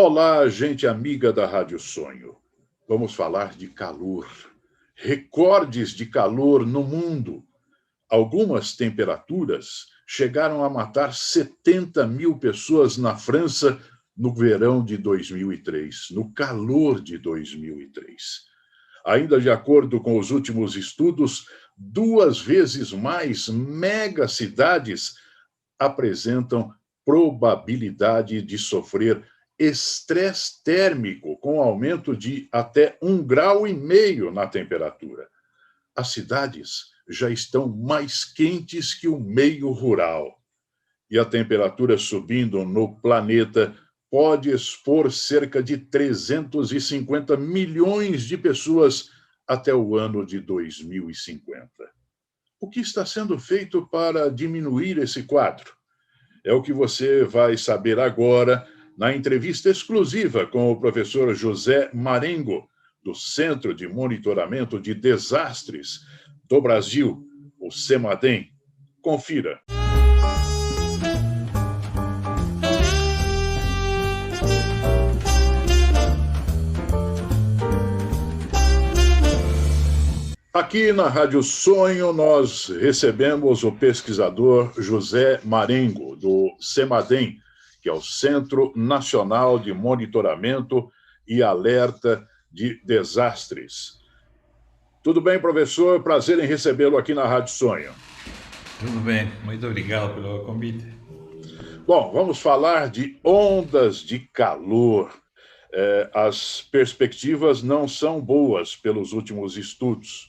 Olá, gente amiga da Rádio Sonho. Vamos falar de calor. Recordes de calor no mundo. Algumas temperaturas chegaram a matar 70 mil pessoas na França no verão de 2003, no calor de 2003. Ainda de acordo com os últimos estudos, 2 vezes mais megacidades apresentam probabilidade de sofrer estresse térmico, com aumento de até 1,5 graus na temperatura. As cidades já estão mais quentes que o meio rural. E a temperatura subindo no planeta pode expor cerca de 350 milhões de pessoas até o ano de 2050. O que está sendo feito para diminuir esse quadro? É o que você vai saber agora na entrevista exclusiva com o professor José Marengo, do Centro de Monitoramento de Desastres do Brasil, o CEMADEM. Confira. Aqui na Rádio Sonho, nós recebemos o pesquisador José Marengo, do CEMADEM, que é o Centro Nacional de Monitoramento e Alerta de Desastres. Tudo bem, professor? Prazer em recebê-lo aqui na Rádio Sonho. Tudo bem, muito obrigado pelo convite. Bom, vamos falar de ondas de calor. As perspectivas não são boas pelos últimos estudos.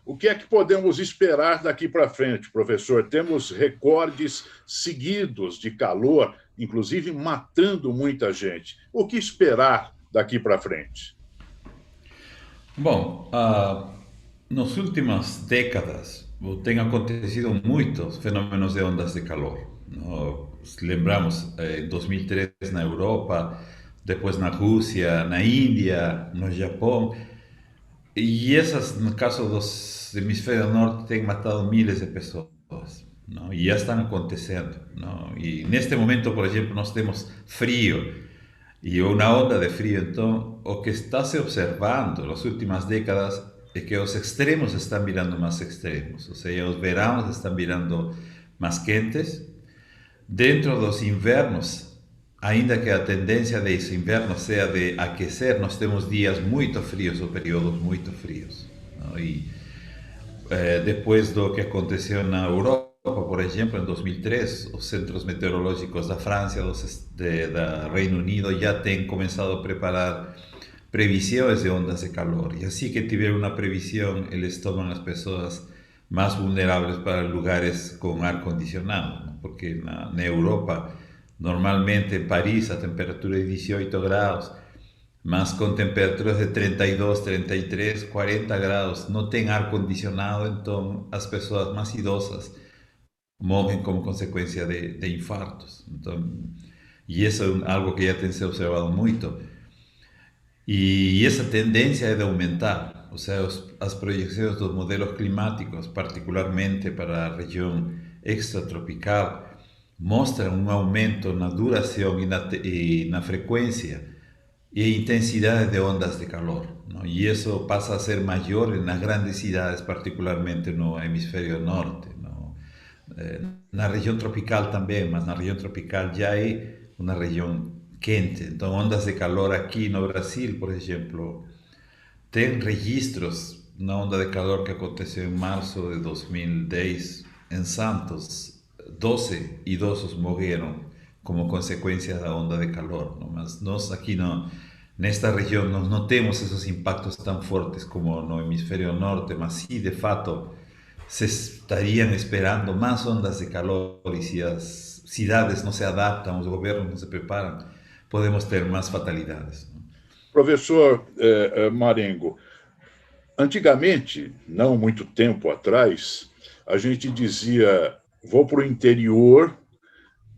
O que é que podemos esperar daqui para frente, professor? Temos recordes seguidos de calor, inclusive matando muita gente. O que esperar daqui para frente? Bom, nas últimas décadas têm acontecido muitos fenômenos de ondas de calor. Nos lembramos em 2003 na Europa, depois na Rússia, na Índia, no Japão. E essas, no caso dos hemisférios norte, têm matado milhares de pessoas. Não? E já estão acontecendo. Não? E neste momento, por exemplo, nós temos frio e uma onda de frio. Então, o que está se observando nas últimas décadas é que os extremos estão virando mais extremos. Ou seja, os verões estão virando mais quentes. Dentro dos invernos, ainda que a tendência desse inverno seja de aquecer, nós temos dias muito frios ou períodos muito frios. Não? E depois do que aconteceu na Europa, por exemplo, em 2003, os centros meteorológicos da França, da Reino Unido, já têm começado a preparar previsões de ondas de calor. E assim que tiver uma previsão, eles tomam as pessoas mais vulneráveis para lugares com ar-condicionado, ¿no? Porque na Europa, normalmente em Paris, a temperatura é 18 graus, mas com temperaturas de 32, 33, 40 graus, não tem ar-condicionado, então as pessoas mais idosas morrem como consequência de infartos. Então, e isso é algo que já tem se observado muito. E essa tendência é de aumentar. Ou seja, as projeções dos modelos climáticos, particularmente para a região extratropical, mostram um aumento na duração e na frequência e intensidade de ondas de calor, não? E isso passa a ser maior nas grandes cidades, particularmente no hemisfério norte, não? Na região tropical também, mas na região tropical já é uma região quente. Então, ondas de calor aqui no Brasil, por exemplo, tem registros na onda de calor que aconteceu em março de 2010 em Santos. 12 idosos morreram como consequência da onda de calor, não? Mas nós aqui nesta região não temos esses impactos tão fortes como no hemisfério norte, mas sim, de fato, se estariam esperando mais ondas de calor e se as cidades não se adaptam, os governos não se preparam, podemos ter mais fatalidades. Professor Marengo, antigamente, não muito tempo atrás, a gente dizia, vou para o interior,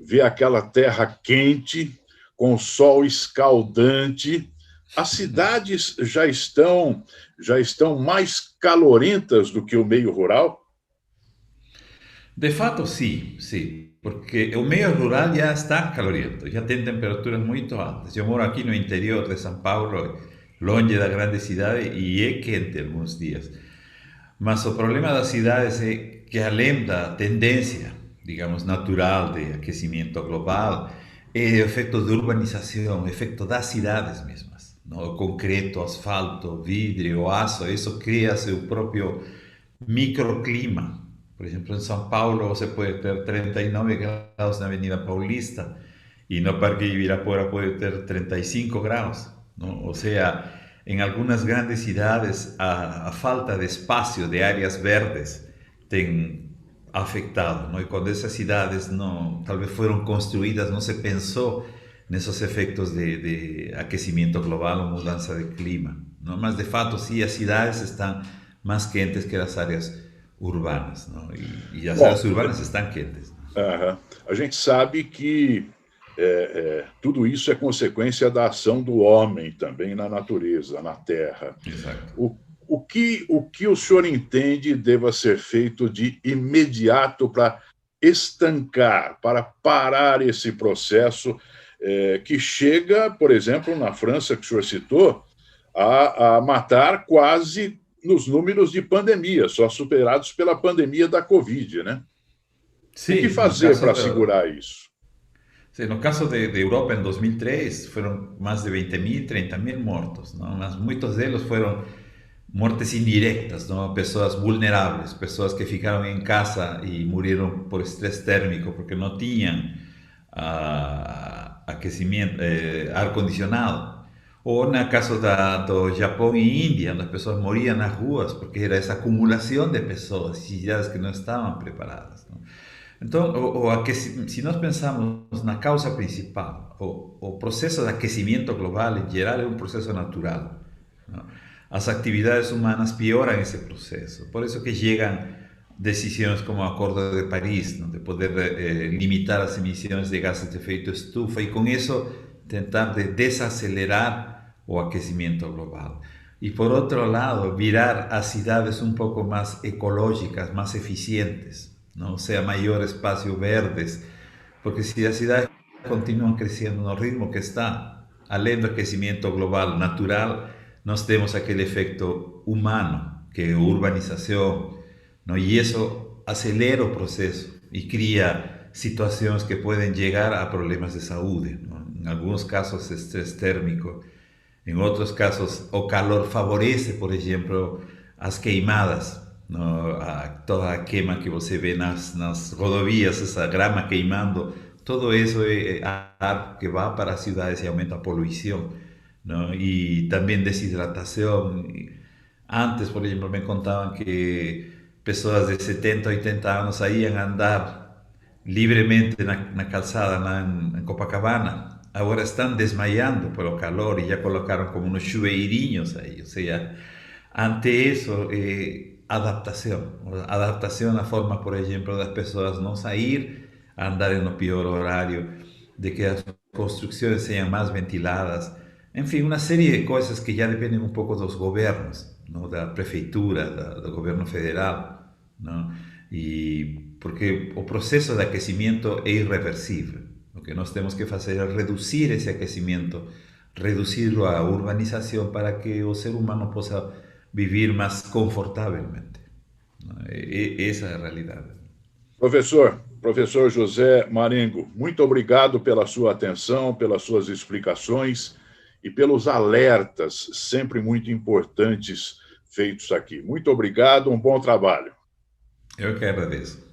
ver aquela terra quente, com sol escaldante. As cidades já estão mais calorentas do que o meio rural? De fato, sim, sim, porque o meio rural já está caloriento, já tem temperaturas muito altas. Eu moro aqui no interior de São Paulo, longe da grande cidade, e é quente alguns dias. Mas o problema das cidades é que, além da tendência, digamos, natural de aquecimento global, é o efeito de urbanização, o efeito das cidades mesmas. Não? O concreto, asfalto, vidro, aço, isso cria seu próprio microclima. Por exemplo, em São Paulo você pode ter 39 graus na Avenida Paulista e no Parque Ibirapuera pode ter 35 graus. Não? Ou seja, em algumas grandes cidades a falta de espaço, de áreas verdes, tem afetado. Não? E quando essas cidades não, talvez foram construídas, não se pensou nesses efeitos de aquecimento global ou mudança de clima. Não? Mas, de fato, sim, as cidades estão mais quentes que as áreas urbanas, não? E as áreas Bom, urbanas estão quentes. a gente sabe que tudo isso é consequência da ação do homem também na natureza, na terra. Exato. O que o senhor entende deva ser feito de imediato para estancar, para parar esse processo que chega, por exemplo, na França, que o senhor citou, a matar quase nos números de pandemia, só superados pela pandemia da Covid, né? O que Sim, fazer para segurar isso? sí, no caso de Europa en 2003 fueron más de 20.000, 30.000 muertos, ¿no? Mas muchos de ellos fueron muertes indirectas, ¿no? Personas vulnerables, personas que ficaron en casa y murieron por estrés térmico porque no tenían aquecimiento, ar condicionado. Ou no caso do Japão e Índia, onde as pessoas morriam nas ruas porque era essa acumulação de pessoas e cidades que não estavam preparadas. Não? Então, se nós pensamos na causa principal, o processo de aquecimento global em geral é um processo natural. Não? As atividades humanas pioram esse processo. Por isso que chegam decisões como o Acordo de Paris, não? De poder limitar as emissões de gases de efeito estufa e com isso tentar desacelerar o aquecimento global. E por outro lado, virar as cidades um pouco mais ecológicas, mais eficientes, não? Ou seja, maior espaço verdes, porque se as cidades continuam crescendo no ritmo que está, além do aquecimento global natural, nós temos aquele efeito humano, que é a urbanização, não? E isso acelera o processo e cria situações que podem chegar a problemas de saúde, não? Em alguns casos, estresse térmico. Em outros casos, o calor favorece, por exemplo, as queimadas, não? Toda a queima que você vê nas rodovias, essa grama queimando, todo isso é ar que vai para as cidades e aumenta a poluição, não? E também desidratação. Antes, por exemplo, me contavam que pessoas de 70, 80 anos saíam andar livremente na calçada, em Copacabana. Agora estão desmaiando pelo calor e já colocaram como uns chuveirinhos aí. Ou seja, ante isso, adaptação na forma, por exemplo, das pessoas não sair, andarem no pior horário, de que as construções sejam mais ventiladas. Enfim, uma série de coisas que já dependem um pouco dos governos, não? Da prefeitura, do governo federal, não? E porque o processo de aquecimento é irreversível. O que nós temos que fazer é reduzir esse aquecimento, reduzir a urbanização para que o ser humano possa viver mais confortavelmente. Essa é a realidade. Professor José Marengo, muito obrigado pela sua atenção, pelas suas explicações e pelos alertas sempre muito importantes feitos aqui. Muito obrigado, um bom trabalho. Eu que agradeço.